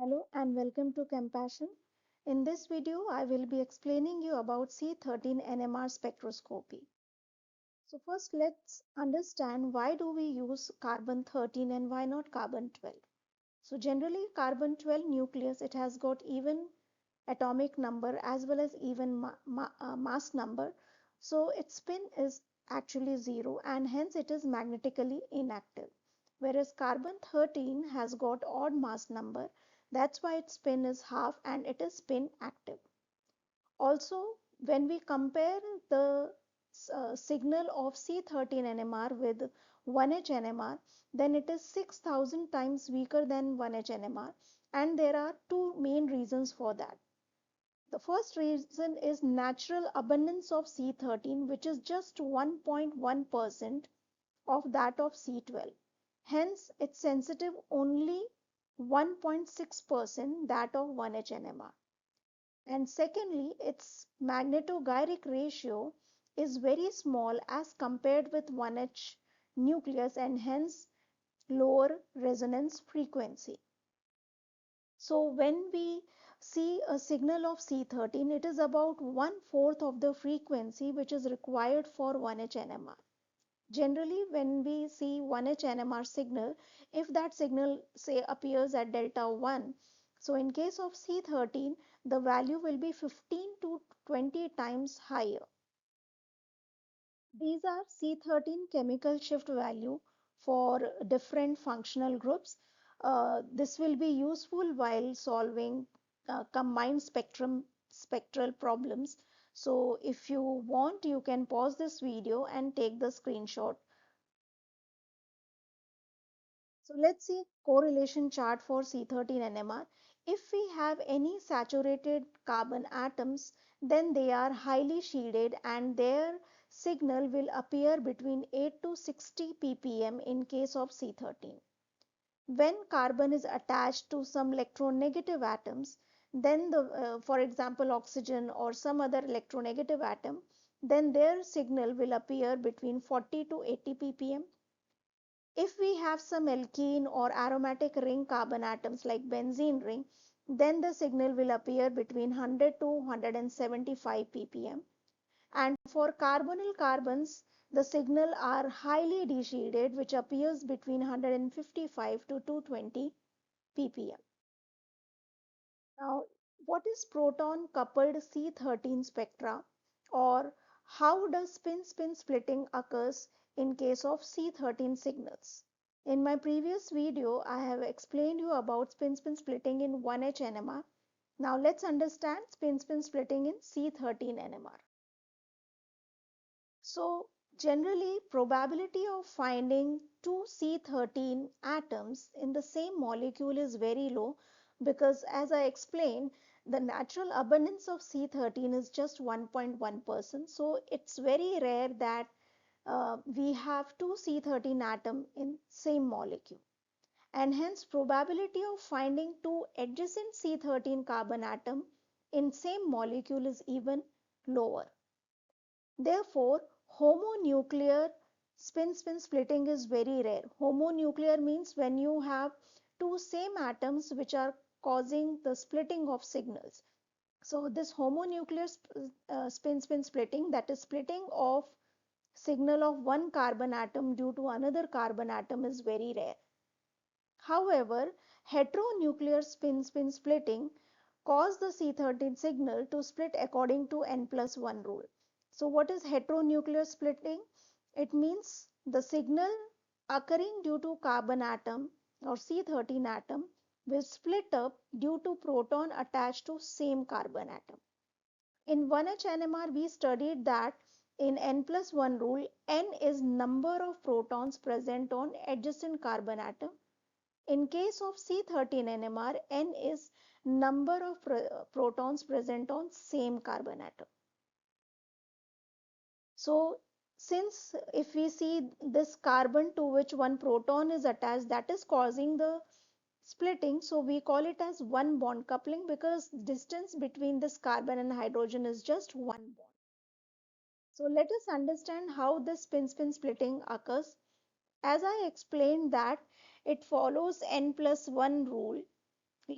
Hello and welcome to Compassion. In this video, I will be explaining you about C13 NMR spectroscopy. So first, let's understand why do we use carbon 13 and why not carbon 12. So generally, carbon 12 nucleus, it has got even atomic number as well as even mass number. So its spin is actually zero and hence it is magnetically inactive. Whereas carbon 13 has got odd mass number, that's why its spin is half and it is spin active. Also, when we compare the signal of C13 NMR with 1H NMR, then it is 6,000 times weaker than 1H NMR, and there are two main reasons for that. The first reason is natural abundance of C13, which is just 1.1% of that of C12. Hence, it's sensitive only 1.6% that of 1H NMR. And secondly, its magnetogyric ratio is very small as compared with 1H nucleus and hence lower resonance frequency. So when we see a signal of C13, it is about 1/4 of the frequency which is required for 1H NMR. Generally, when we see 1H NMR signal, if that signal say appears at delta 1, so in case of C13, the value will be 15 to 20 times higher. These are C13 chemical shift value for different functional groups. This will be useful while solving combined spectral problems. So if you want, you can pause this video and take the screenshot. So let's see correlation chart for C13 NMR. If we have any saturated carbon atoms, then they are highly shielded and their signal will appear between 8 to 60 ppm in case of C13. When carbon is attached to some electronegative atoms, then for example, oxygen or some other electronegative atom, then their signal will appear between 40 to 80 ppm. If we have some alkene or aromatic ring carbon atoms like benzene ring, then the signal will appear between 100 to 175 ppm. And for carbonyl carbons, the signal are highly deshielded, which appears between 155 to 220 ppm. Now, what is proton coupled C13 spectra, or how does spin-spin splitting occurs in case of C13 signals? In my previous video, I have explained you about spin-spin splitting in 1H NMR. Now let's understand spin-spin splitting in C13 NMR. So generally, probability of finding two C13 atoms in the same molecule is very low because, as I explained, the natural abundance of C13 is just 1.1%. So it's very rare that we have two C13 atom in same molecule, and hence probability of finding two adjacent C13 carbon atom in same molecule is even lower. Therefore, homonuclear spin-spin splitting is very rare. Homonuclear means when you have two same atoms which are causing the splitting of signals. So this homonuclear spin-spin splitting, that is splitting of signal of one carbon atom due to another carbon atom, is very rare. However, heteronuclear spin-spin splitting cause the C13 signal to split according to N+1 rule. So what is heteronuclear splitting? It means the signal occurring due to carbon atom or C13 atom will split up due to proton attached to same carbon atom. In 1H NMR, we studied that in N+1 rule, N is number of protons present on adjacent carbon atom. In case of C13 NMR, N is number of protons present on same carbon atom. So since if we see this carbon to which one proton is attached, that is causing the splitting, so we call it as one bond coupling because distance between this carbon and hydrogen is just one bond. So let us understand how this spin-spin splitting occurs. As I explained that it follows N+1 rule,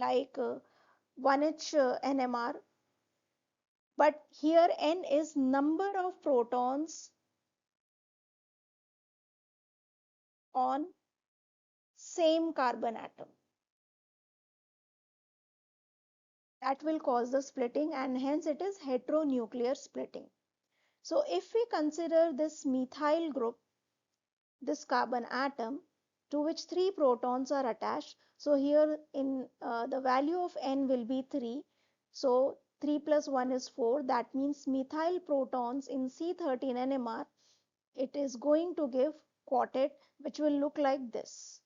like 1H NMR, but here N is number of protons on same carbon atom. That will cause the splitting, and hence it is heteronuclear splitting. So if we consider this methyl group, this carbon atom to which 3 protons are attached, so here in the value of N will be 3. So 3 plus 1 is 4. That means methyl protons in C13 NMR, it is going to give quartet which will look like this.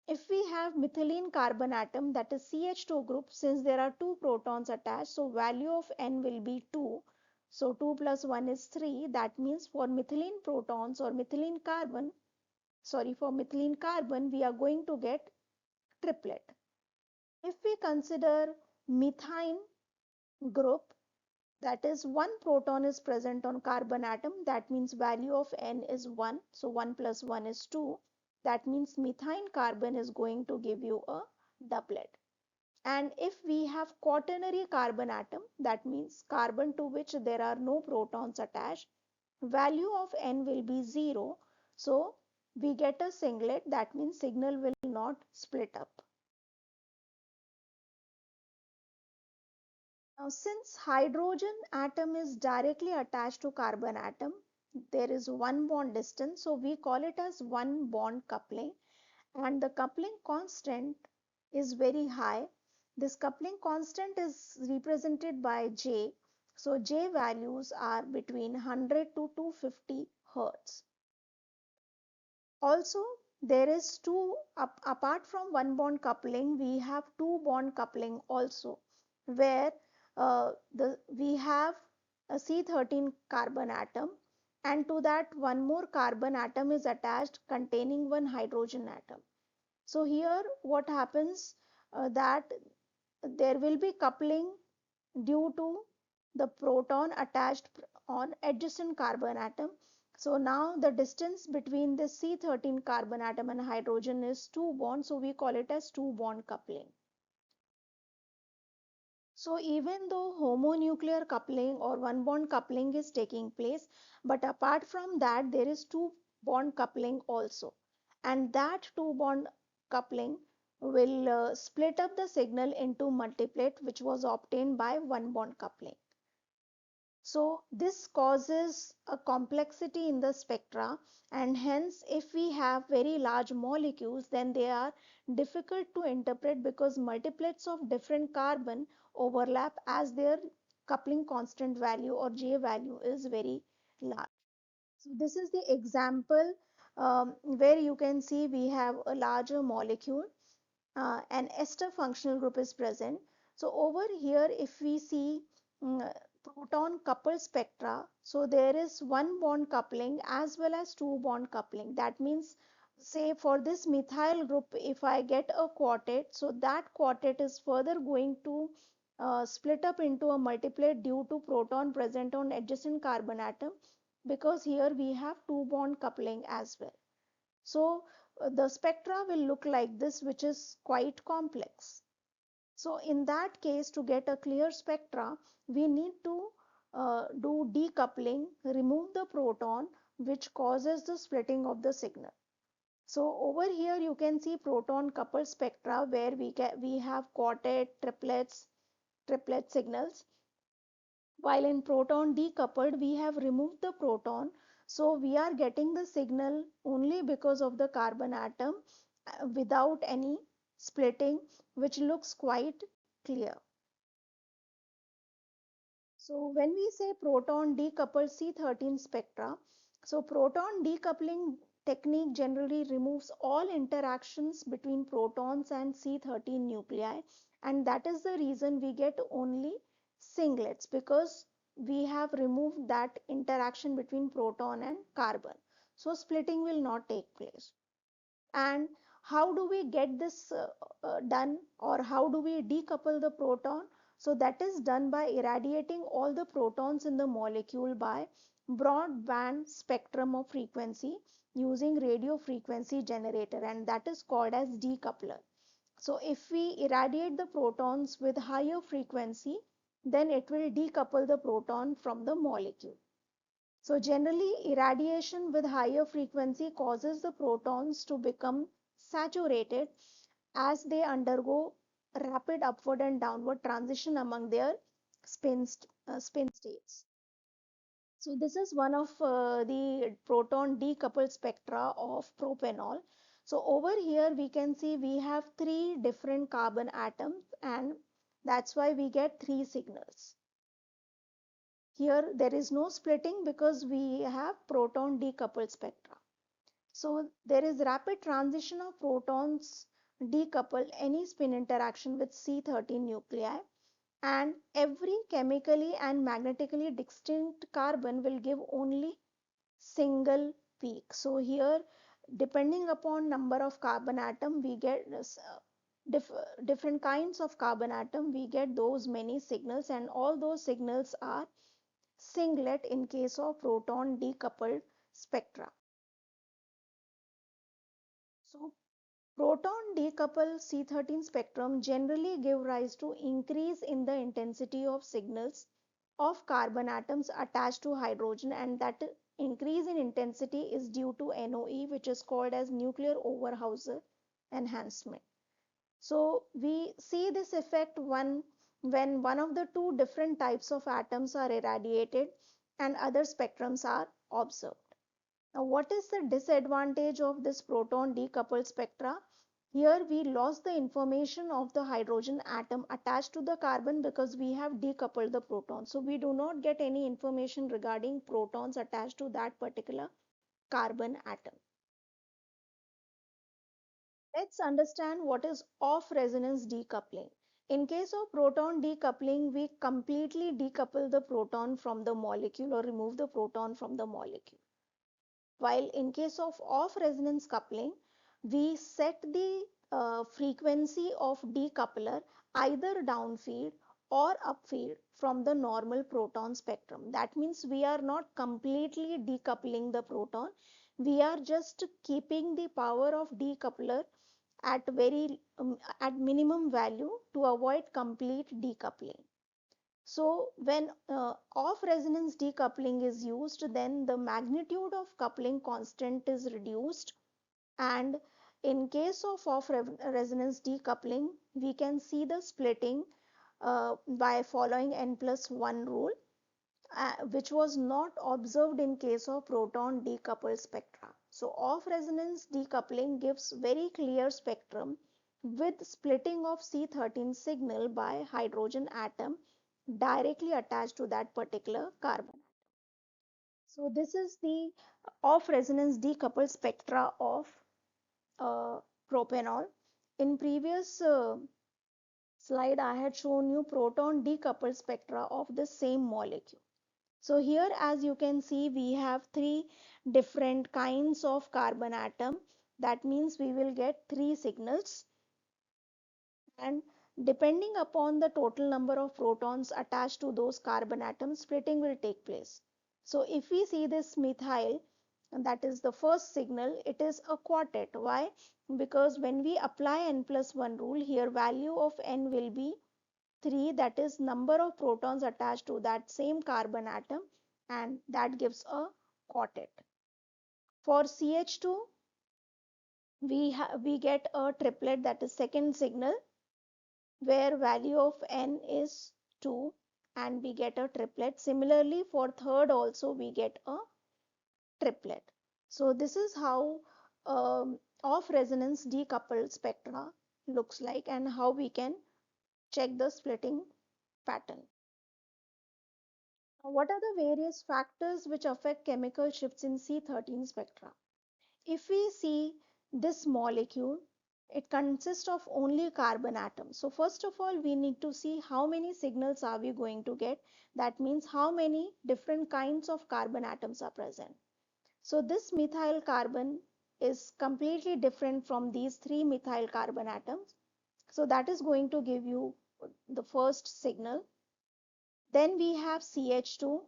If we have methylene carbon atom, that is CH2 group, since there are 2 protons attached, so value of N will be 2. So 2 plus 1 is 3. That means for methylene protons or methylene carbon, for methylene carbon, we are going to get triplet. If we consider methine group, that is 1 proton is present on carbon atom, that means value of N is 1. So 1 plus 1 is 2. That means methine carbon is going to give you a doublet. And if we have quaternary carbon atom, that means carbon to which there are no protons attached, value of N will be 0. So we get a singlet, that means signal will not split up. Now, since hydrogen atom is directly attached to carbon atom, there is one bond distance, so we call it as one bond coupling, and the coupling constant is very high. This coupling constant is represented by J. So J values are between 100 to 250 Hertz. Also, there is apart from one bond coupling, we have two bond coupling also, where we have a C13 carbon atom, and to that one more carbon atom is attached containing one hydrogen atom. So here what happens, that there will be coupling due to the proton attached on adjacent carbon atom. So now the distance between the C13 carbon atom and hydrogen is 2 bonds, so we call it as 2 bond coupling. So even though homonuclear coupling or one bond coupling is taking place, but apart from that there is 2 bond coupling also, and that 2 bond coupling will split up the signal into multiplet, which was obtained by one bond coupling. So this causes a complexity in the spectra, and hence if we have very large molecules, then they are difficult to interpret because multiplets of different carbon overlap as their coupling constant value or J value is very large. So this is the example where you can see we have a larger molecule, an ester functional group is present. So over here, if we see proton coupled spectra, so there is one bond coupling as well as 2 bond coupling. That means, say for this methyl group, if I get a quartet, so that quartet is further going to split up into a multiplet due to proton present on adjacent carbon atom, because here we have 2 bond coupling as well. So the spectra will look like this, which is quite complex. So in that case, to get a clear spectra, we need to do decoupling, remove the proton, which causes the splitting of the signal. So over here you can see proton coupled spectra where we have quartet, triplet signals. While in proton decoupled, we have removed the proton, so we are getting the signal only because of the carbon atom without any splitting, which looks quite clear. So when we say proton decoupled C13 spectra, so proton decoupling technique generally removes all interactions between protons and C13 nuclei, and that is the reason we get only singlets, because we have removed that interaction between proton and carbon. So splitting will not take place. And how do we get this done, or how do we decouple the proton? So that is done by irradiating all the protons in the molecule by broadband spectrum of frequency using radio frequency generator, and that is called as decoupler. So if we irradiate the protons with higher frequency, then it will decouple the proton from the molecule. So generally, irradiation with higher frequency causes the protons to become saturated as they undergo rapid upward and downward transition among their spin states. So this is one of the proton decoupled spectra of propanol. So over here we can see we have three different carbon atoms, and that's why we get three signals. Here there is no splitting because we have proton decoupled spectra. So there is rapid transition of protons decouple any spin interaction with C13 nuclei, and every chemically and magnetically distinct carbon will give only single peak. So here, depending upon number of carbon atom, we get diff different kinds of carbon atom, we get those many signals, and all those signals are singlet in case of proton decoupled spectra. So proton decoupled C13 spectrum generally give rise to increase in the intensity of signals of carbon atoms attached to hydrogen, and that increase in intensity is due to NOE, which is called as nuclear overhauser enhancement. So we see this effect when one of the two different types of atoms are irradiated and other spectrums are observed. Now, what is the disadvantage of this proton decoupled spectra? Here we lost the information of the hydrogen atom attached to the carbon because we have decoupled the proton. So we do not get any information regarding protons attached to that particular carbon atom. Let's understand what is off resonance decoupling. In case of proton decoupling, we completely decouple the proton from the molecule or remove the proton from the molecule. While in case of off resonance coupling, we set the frequency of decoupler either downfield or upfield from the normal proton spectrum. That means we are not completely decoupling the proton. We are just keeping the power of decoupler at minimum value to avoid complete decoupling. So when off resonance decoupling is used, then the magnitude of coupling constant is reduced, and in case of resonance decoupling, we can see the splitting by following n+1 rule, which was not observed in case of proton decoupled spectra. So off resonance decoupling gives very clear spectrum with splitting of C13 signal by hydrogen atom directly attached to that particular carbon. So this is the off resonance decoupled spectra of uh, propanol. In previous slide, I had shown you proton decoupled spectra of the same molecule. So here, as you can see, we have three different kinds of carbon atom. That means we will get three signals, and depending upon the total number of protons attached to those carbon atoms, splitting will take place. So if we see this methyl, and that is the first signal, it is a quartet. Why? Because when we apply n+1 rule, here value of n will be 3, that is number of protons attached to that same carbon atom, and that gives a quartet. For CH2, we get a triplet, that is second signal, where value of n is 2, and we get a triplet. Similarly, for third also we get a triplet. So this is how off resonance decoupled spectra looks like, and how we can check the splitting pattern. Now, what are the various factors which affect chemical shifts in C13 spectra? If we see this molecule, it consists of only carbon atoms. So first of all, we need to see how many signals are we going to get. That means how many different kinds of carbon atoms are present. So this methyl carbon is completely different from these three methyl carbon atoms. So that is going to give you the first signal. Then we have CH2,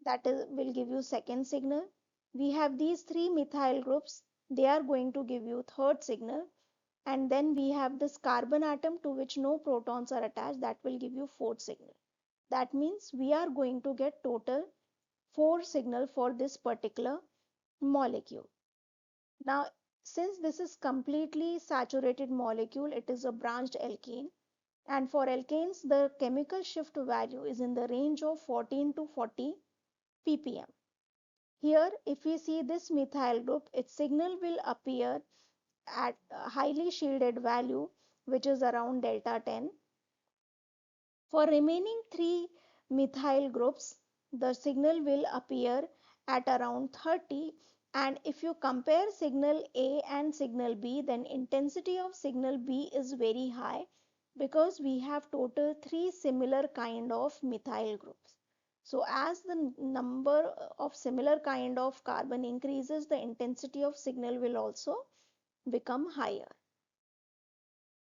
will give you second signal. We have these three methyl groups, they are going to give you third signal. And then we have this carbon atom to which no protons are attached, that will give you fourth signal. That means we are going to get total 4 signal for this particular molecule. Now, since this is completely saturated molecule, it is a branched alkane. And for alkanes, the chemical shift value is in the range of 14 to 40 ppm. Here, if we see this methyl group, its signal will appear at a highly shielded value, which is around delta 10. For remaining 3 methyl groups, the signal will appear at around 30. And if you compare signal A and signal B, then intensity of signal B is very high because we have total 3 similar kind of methyl groups. So as the number of similar kind of carbon increases, the intensity of signal will also become higher.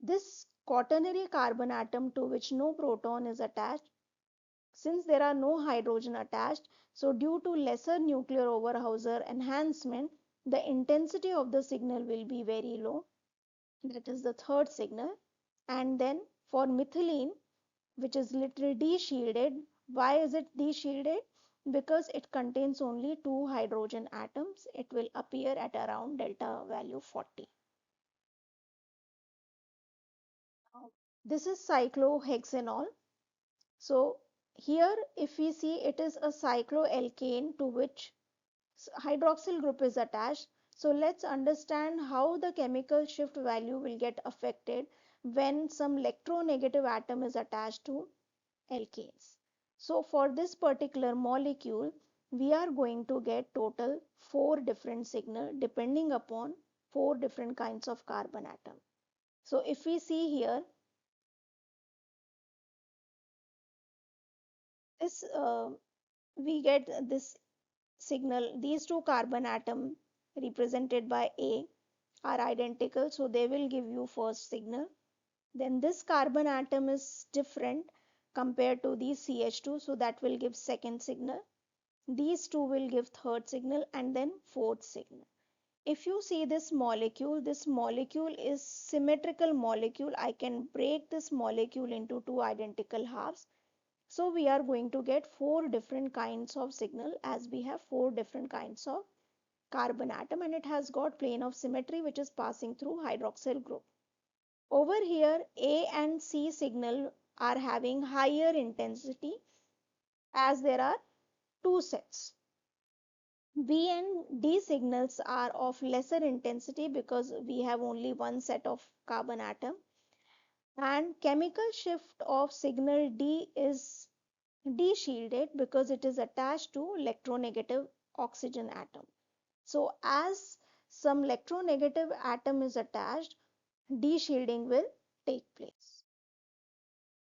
This quaternary carbon atom to which no proton is attached, since there are no hydrogen attached, so due to lesser nuclear Overhauser enhancement, the intensity of the signal will be very low. That is the third signal. And then for methylene, which is literally de-shielded. Why is it de-shielded? Because it contains only 2 hydrogen atoms. It will appear at around delta value 40. This is cyclohexanol. So here if we see, it is a cycloalkane to which hydroxyl group is attached. So let's understand how the chemical shift value will get affected when some electronegative atom is attached to alkanes. So for this particular molecule, we are going to get total 4 different signal depending upon 4 different kinds of carbon atom. So if we see here, this we get this signal. These 2 carbon atom represented by A are identical, so they will give you first signal. Then this carbon atom is different compared to the CH2, so that will give second signal. These two will give third signal and then fourth signal. If you see this molecule is symmetrical molecule. I can break this molecule into 2 identical halves. So we are going to get 4 different kinds of signal as we have 4 different kinds of carbon atom, and it has got plane of symmetry which is passing through hydroxyl group. Over here, A and C signal are having higher intensity as there are 2 sets. B and D signals are of lesser intensity because we have only 1 set of carbon atom. And chemical shift of signal D is de-shielded because it is attached to electronegative oxygen atom. So as some electronegative atom is attached, de-shielding will take place.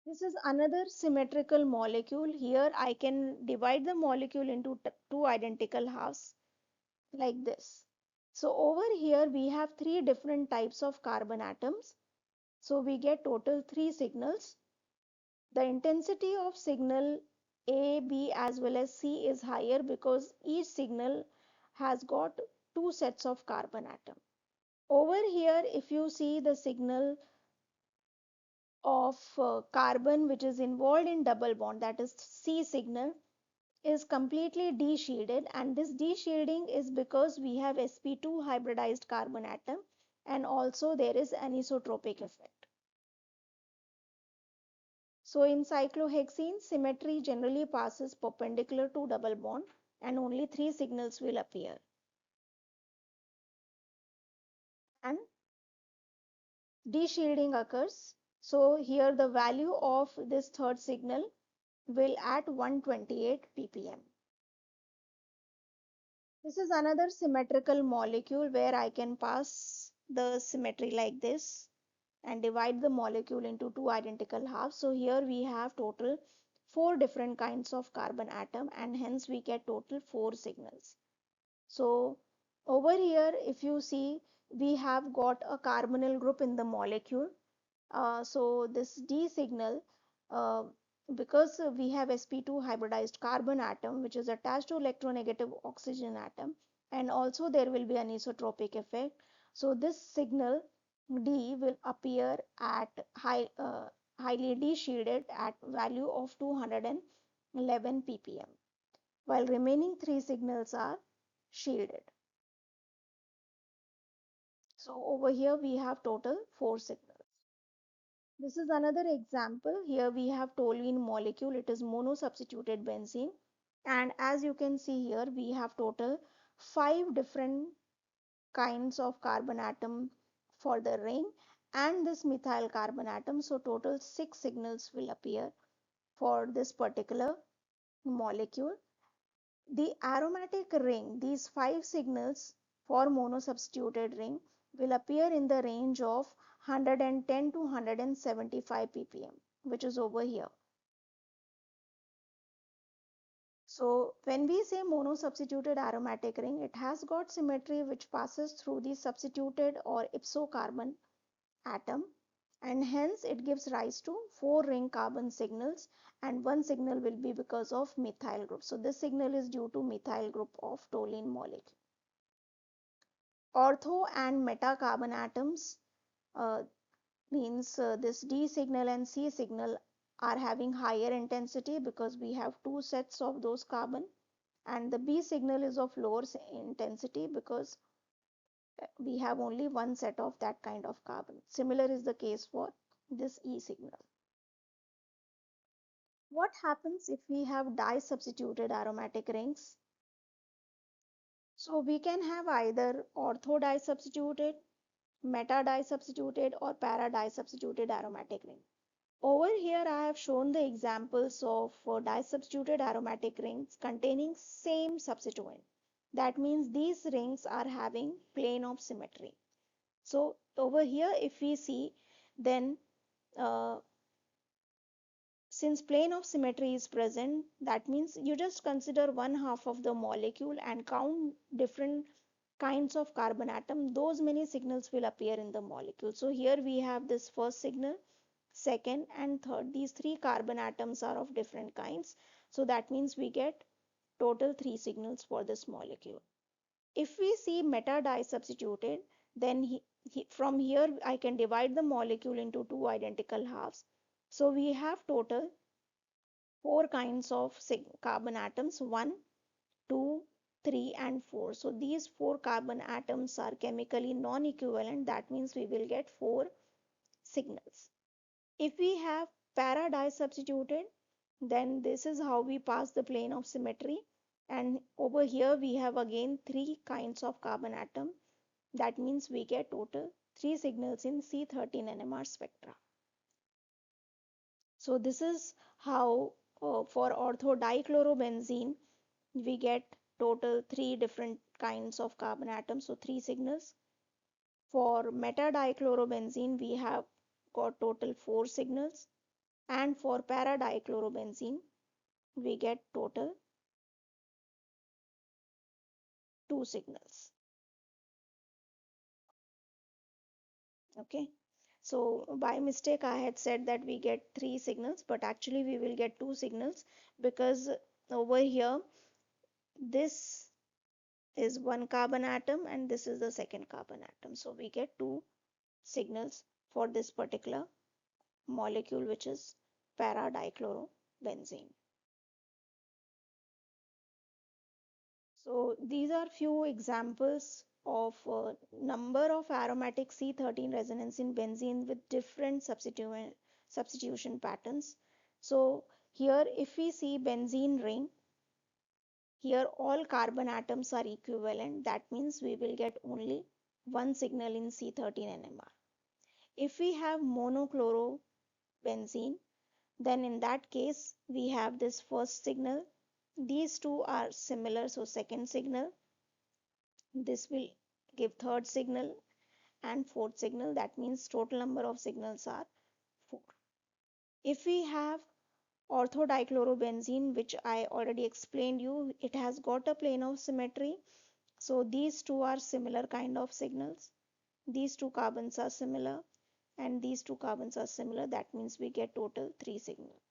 This is another symmetrical molecule. Here I can divide the molecule into 2 identical halves like this. So over here we have 3 different types of carbon atoms. So we get total 3 signals. The intensity of signal A, B as well as C is higher because each signal has got 2 sets of carbon atom. Over here, if you see the signal of carbon which is involved in double bond, that is C signal, is completely de-shielded, and this de-shielding is because we have sp2 hybridized carbon atom, and also there is anisotropic effect. So in cyclohexene, symmetry generally passes perpendicular to double bond and only 3 signals will appear. And de-shielding occurs. So here the value of this third signal will at 128 ppm. This is another symmetrical molecule where I can pass the symmetry like this and divide the molecule into 2 identical halves. So here we have total 4 different kinds of carbon atom, and hence we get total 4 signals. So over here, if you see, we have got a carbonyl group in the molecule. So this D signal, uh, because we have sp2 hybridized carbon atom which is attached to electronegative oxygen atom, and also there will be anisotropic effect. So this signal D will appear at highly de-shielded at value of 211 ppm, while remaining three signals are shielded. So over here we have total four signals. This is another example. Here we have toluene molecule. It is monosubstituted benzene. And as you can see here, we have total five different kinds of carbon atom for the ring and this methyl carbon atom. So total six signals will appear for this particular molecule. The aromatic ring, these five signals for monosubstituted ring will appear in the range of 110 to 175 ppm, which is over here. So when we say monosubstituted aromatic ring, it has got symmetry which passes through the substituted or ipso carbon atom, and hence it gives rise to four ring carbon signals, and one signal will be because of methyl group. So this signal is due to methyl group of toluene molecule. Ortho and meta carbon atoms means this D signal and C signal are having higher intensity because we have two sets of those carbon, and the B signal is of lower intensity because we have only one set of that kind of carbon. Similar is the case for this E signal. What happens if we have di-substituted aromatic rings? So we can have either ortho di-substituted, meta di-substituted or para di-substituted aromatic ring. Over here I have shown the examples of di-substituted aromatic rings containing same substituent. That means these rings are having plane of symmetry. So over here if we see, then since plane of symmetry is present, that means you just consider one half of the molecule and count different kinds of carbon atom. Those many signals will appear in the molecule. So here we have this first signal, second and third. These three carbon atoms are of different kinds. So that means we get total three signals for this molecule. If we see meta di-substituted, then from here I can divide the molecule into two identical halves. So we have total four kinds of carbon atoms, 1, 2, 3 and 4. So these four carbon atoms are chemically non-equivalent. That means we will get four signals. If we have para di-substituted, then this is how we pass the plane of symmetry. And over here we have again three kinds of carbon atom. That means we get total three signals in C13 NMR spectra. So this is how for orthodichlorobenzene we get total three different kinds of carbon atoms, so three signals. For metadichlorobenzene we have got total four signals, and for paradichlorobenzene we get total two signals. Okay, so by mistake I had said that we get three signals, but actually we will get two signals because over here this is one carbon atom and this is the second carbon atom. So we get two signals for this particular molecule, which is paradichlorobenzene. So these are few examples of number of aromatic C13 resonance in benzene with different substitution patterns. So here if we see benzene ring, here all carbon atoms are equivalent. That means we will get only one signal in C13 NMR. If we have monochlorobenzene, then in that case we have this first signal. These two are similar, so second signal. This will give third signal and fourth signal. That means total number of signals are 4. If we have orthodichlorobenzene, which I already explained you, it has got a plane of symmetry. So these two are similar kind of signals. These two carbons are similar and these two carbons are similar. That means we get total 3 signals.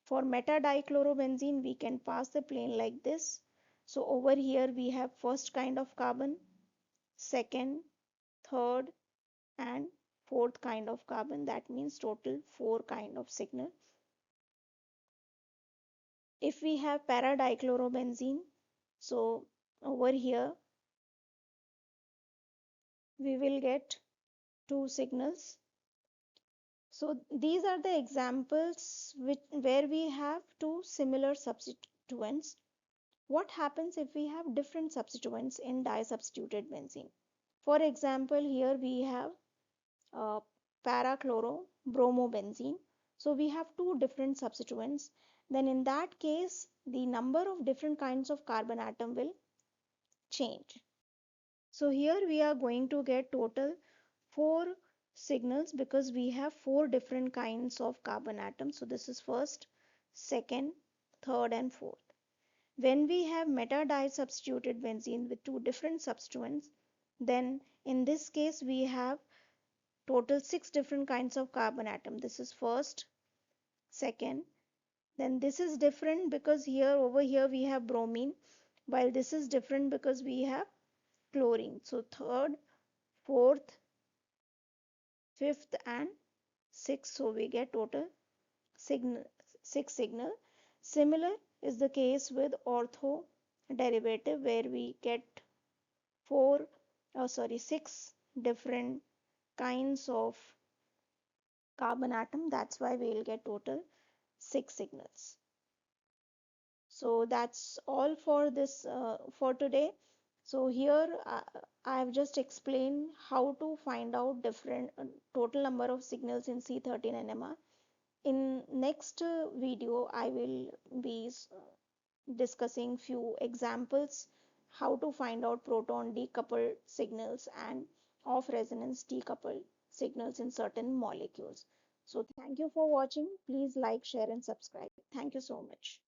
For metadichlorobenzene, we can pass the plane like this. So over here we have first kind of carbon, second, third and fourth kind of carbon. That means total four kind of signal. If we have para-dichlorobenzene, so over here we will get two signals. So these are the examples where we have two similar substituents. What happens if we have different substituents in disubstituted benzene? For example, here we have uh, para-chloro-bromobenzene. So we have two different substituents. Then in that case, the number of different kinds of carbon atom will change. So here we are going to get total four signals because we have four different kinds of carbon atoms. So this is first, second, third, and fourth. When we have meta-disubstituted benzene with two different substituents, then in this case we have total six different kinds of carbon atom. This is first, second, then this is different because here over here we have bromine, while this is different because we have chlorine. So third, fourth, fifth, and sixth. So we get total signal, six signal. Similar is the case with ortho derivative where we get six different kinds of carbon atom. That's why we'll get total six signals. So that's all for this for today. So here I've just explained how to find out different total number of signals in C13 NMR. In next video, I will be discussing few examples how to find out proton decoupled signals and off resonance decoupled signals in certain molecules. So thank you for watching. Please like, share, and subscribe. Thank you so much.